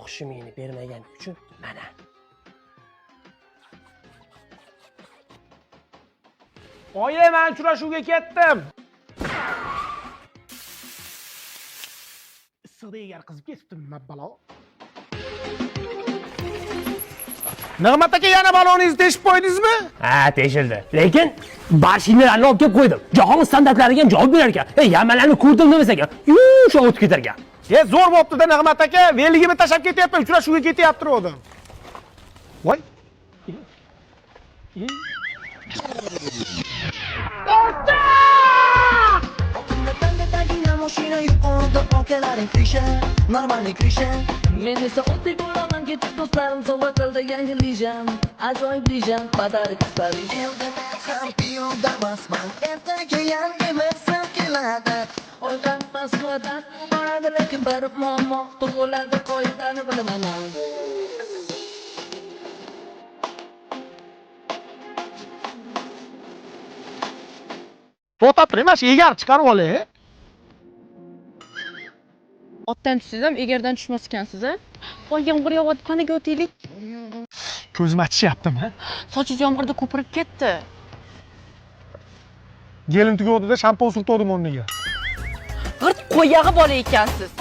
boshimni bermagan uchun mana. Oyi, men uchrashuvga ketdim. Issiqda egar qizib ketibdim, balo. Nig'mat aka, yana baloningizni teshib qo'ydingizmi? Ha, teshildi. Lekin mashinalarni olib kelib qo'ydim. Jahon standartlariga javob berar ekan. Yamanlarni ko'rdim demas ekan. Yumshoq o'tib ketar ekan. Zo'r bo'pti-da Nig'mat aka, veligimni tashab ketyapman, uchrashuvga ketyapti o'dim. Voy. Normalni krishan men esa o'tib bo'laman ketib do'stlarim sovg'a qildi yangi lijam ajoyib lijam pодарок staring champion damasman ertaga yangi mavsum keladi o'ylanmas muaddat boradi lekin bir muammo tug'iladi qoidani bilaman To'xtab turing, mana shu egar chiqarib olay. Otdan tushsiz ham egardan tushmas ekansiz a? Voy, yomg'ir yog'adi, qanaqa o'taylik? Ko'zim achishyaptimi? Sochingiz yomg'irda ko'pirib ketdi. Gelin tugavdi-da, shampun surtdim o'rniga. G'irt qo'yag'i bola ekansiz.